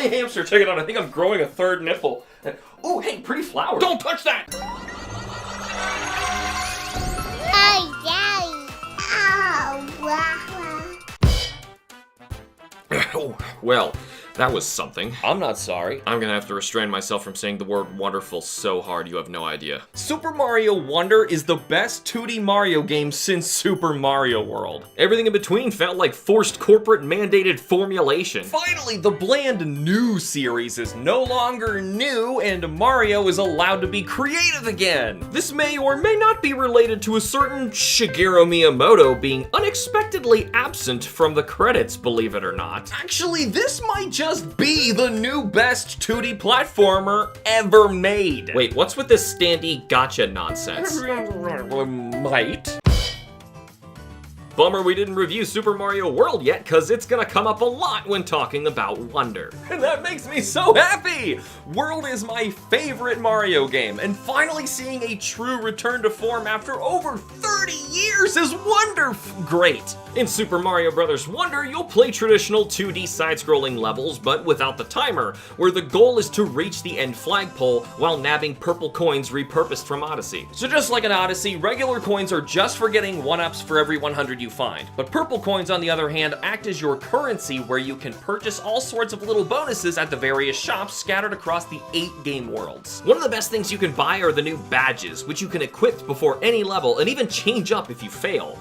Hey hamster, check it out. I think I'm growing a third nipple. Oh, hey, pretty flower. Don't touch that! Hey, Daddy. Oh, well, that was something. I'm not sorry. I'm gonna have to restrain myself from saying the word wonderful so hard you have no idea. Super Mario Wonder is the best 2D Mario game since Super Mario World. Everything in between felt like forced corporate mandated formulation. Finally, the bland new series is no longer new and Mario is allowed to be creative again. This may or may not be related to a certain Shigeru Miyamoto being unexpectedly absent from the credits, believe it or not. Actually, this might just be the new best 2D platformer ever made. Wait, what's with this standee gotcha nonsense? Might. Bummer we didn't review Super Mario World yet, cause it's gonna come up a lot when talking about Wonder. And that makes me so happy! World is my favorite Mario game, and finally seeing a true return to form after over 30 years is great! In Super Mario Bros. Wonder, you'll play traditional 2D side-scrolling levels, but without the timer, where the goal is to reach the end flagpole while nabbing purple coins repurposed from Odyssey. So just like in Odyssey, regular coins are just for getting 1-ups for every 100 you find, but purple coins on the other hand act as your currency where you can purchase all sorts of little bonuses at the various shops scattered across the 8 game worlds. One of the best things you can buy are the new badges, which you can equip before any level and even change up if you fail.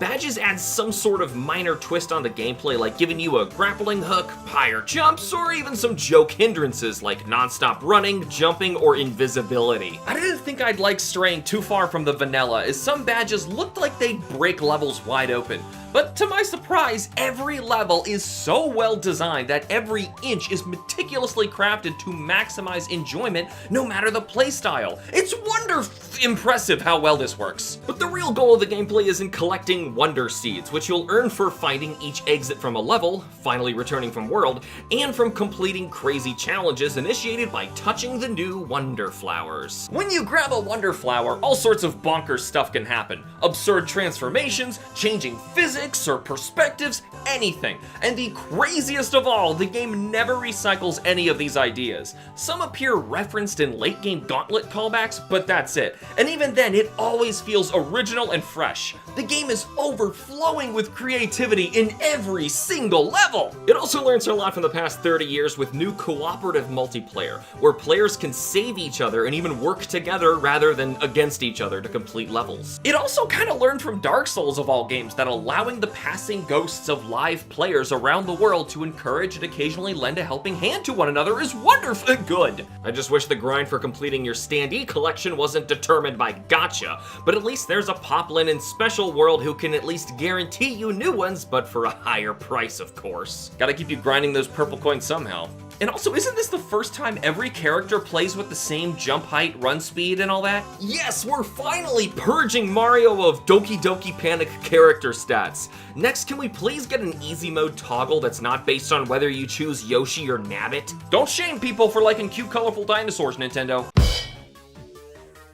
Badges add some sort of minor twist on the gameplay, like giving you a grappling hook, higher jumps, or even some joke hindrances like non-stop running, jumping, or invisibility. I didn't think I'd like straying too far from the vanilla, as some badges looked like they'd break levels wide open. But to my surprise, every level is so well designed that every inch is meticulously crafted to maximize enjoyment no matter the playstyle. It's impressive how well this works. But the real goal of the gameplay is in collecting Wonder Seeds, which you'll earn for finding each exit from a level, finally returning from World, and from completing crazy challenges initiated by touching the new Wonder Flowers. When you grab a Wonder Flower, all sorts of bonkers stuff can happen. Absurd transformations, changing physics or perspectives, anything. And the craziest of all, the game never recycles any of these ideas. Some appear referenced in late game Gauntlet callbacks, but that's it. And even then, it always feels original and fresh. The game is overflowing with creativity in every single level. It also learns a lot from the past 30 years with new cooperative multiplayer, where players can save each other and even work together rather than against each other to complete levels. It also kind of learned from Dark Souls of all games that allowing the passing ghosts of live players around the world to encourage and occasionally lend a helping hand to one another is wonderfully good. I just wish the grind for completing your standee collection wasn't determined by gacha, but at least there's a Poplin and Special World who can at least guarantee you new ones, but for a higher price, of course. Gotta keep you grinding those purple coins somehow. And also, isn't this the first time every character plays with the same jump height, run speed, and all that? Yes, we're finally purging Mario of Doki Doki Panic character stats. Next, can we please get an easy mode toggle that's not based on whether you choose Yoshi or Nabbit? Don't shame people for liking cute, colorful dinosaurs, Nintendo.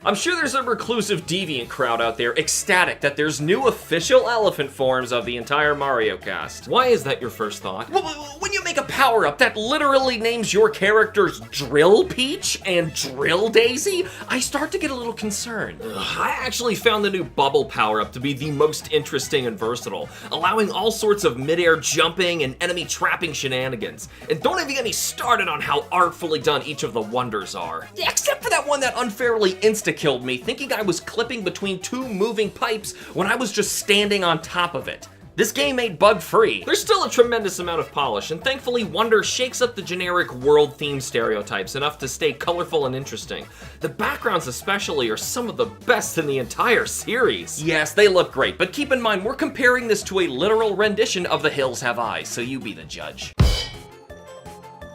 I'm sure there's a reclusive deviant crowd out there ecstatic that there's new official elephant forms of the entire Mario cast. Why is that your first thought? Well, when you make a power-up that literally names your characters Drill Peach and Drill Daisy, I start to get a little concerned. I actually found the new bubble power-up to be the most interesting and versatile, allowing all sorts of mid-air jumping and enemy trapping shenanigans. And don't even get me started on how artfully done each of the wonders are. Except for that one that unfairly insta-killed me, thinking I was clipping between 2 moving pipes when I was just standing on top of it. This game ain't bug-free. There's still a tremendous amount of polish, and thankfully Wonder shakes up the generic world-themed stereotypes enough to stay colorful and interesting. The backgrounds especially are some of the best in the entire series. Yes, they look great, but keep in mind we're comparing this to a literal rendition of The Hills Have Eyes, so you be the judge.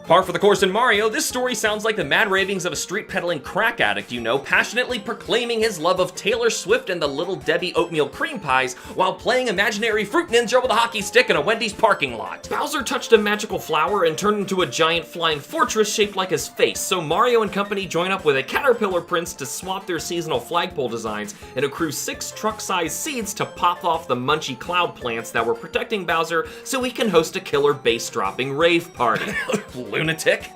Par for the course in Mario, this story sounds like the mad ravings of a street-peddling crack addict, you know, passionately proclaiming his love of Taylor Swift and the Little Debbie oatmeal cream pies while playing imaginary fruit ninja with a hockey stick in a Wendy's parking lot. Bowser touched a magical flower and turned into a giant flying fortress shaped like his face, so Mario and company join up with a caterpillar prince to swap their seasonal flagpole designs and accrue 6 truck-sized seeds to pop off the munchy cloud plants that were protecting Bowser so he can host a killer bass-dropping rave party. lunatic.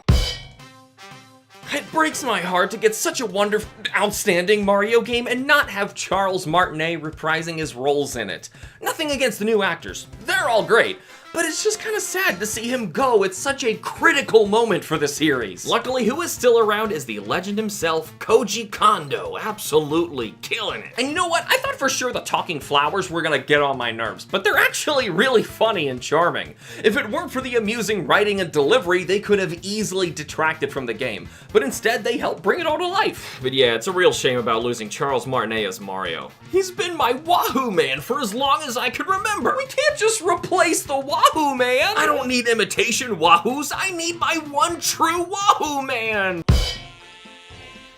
It breaks my heart to get such a wonderful, outstanding Mario game and not have Charles Martinet reprising his roles in it. Nothing against the new actors, they're all great, but it's just kind of sad to see him go at such a critical moment for the series. Luckily, who is still around is the legend himself, Koji Kondo, absolutely killing it. And you know what? I thought for sure the talking flowers were gonna get on my nerves, but they're actually really funny and charming. If it weren't for the amusing writing and delivery, they could have easily detracted from the game, but instead they help bring it all to life. But yeah, it's a real shame about losing Charles Martinet as Mario. He's been my Wahoo Man for as long as I can remember. We can't just replace the Wahoo Man. I don't need imitation Wahoos. I need my one true Wahoo Man.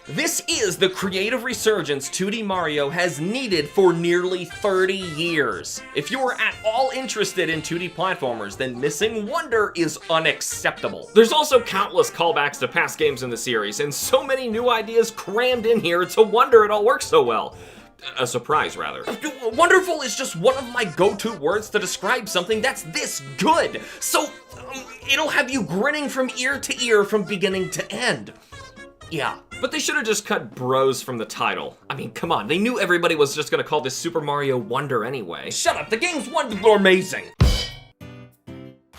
This is the creative resurgence 2D Mario has needed for nearly 30 years. If you are at all interested in 2D platformers, then missing Wonder is unacceptable. There's also countless callbacks to past games in the series, and so many new ideas crammed in here, it's a wonder it all works so well. A surprise, rather. Wonderful is just one of my go-to words to describe something that's this good. So, it'll have you grinning from ear to ear from beginning to end. Yeah. But they should have just cut bros from the title. I mean, come on, they knew everybody was just gonna call this Super Mario Wonder anyway. Shut up, the game's wonderful, amazing.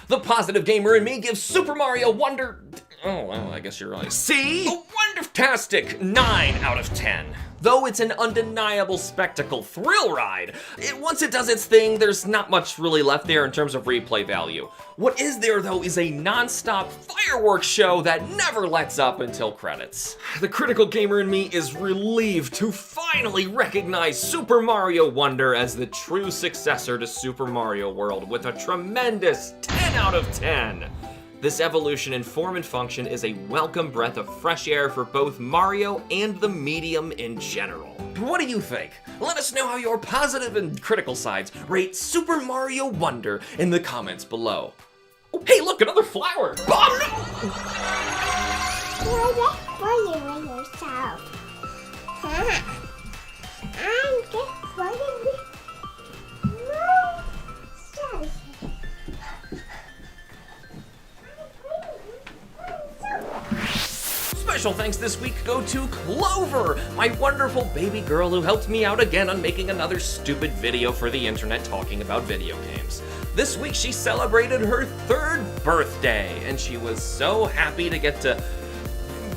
The positive gamer in me gives Super Mario Wonder... Oh, well, I guess you're right. See? A wondertastic 9 out of 10. Though it's an undeniable spectacle thrill ride, once it does its thing, there's not much really left there in terms of replay value. What is there, though, is a non-stop fireworks show that never lets up until credits. The critical gamer in me is relieved to finally recognize Super Mario Wonder as the true successor to Super Mario World with a tremendous 10 out of 10. This evolution in form and function is a welcome breath of fresh air for both Mario and the medium in general. What do you think? Let us know how your positive and critical sides rate Super Mario Wonder in the comments below. Oh, hey, look, another flower! Bomb! You're just following yourself. I'm just following myself. Special thanks this week go to Clover, my wonderful baby girl who helped me out again on making another stupid video for the internet talking about video games. This week she celebrated her 3rd birthday, and she was so happy to get to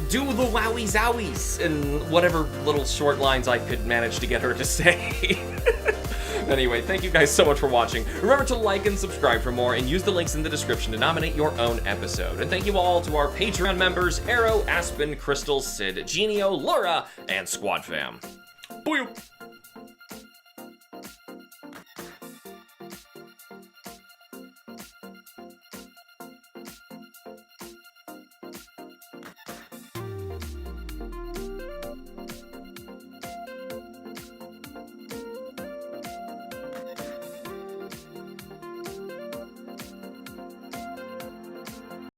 do the wowie zowies and whatever little short lines I could manage to get her to say. Anyway, thank you guys so much for watching. Remember to like and subscribe for more, and use the links in the description to nominate your own episode. And thank you all to our Patreon members, Arrow, Aspen, Crystal, Sid, Genio, Laura, and Squad Fam. Booyah!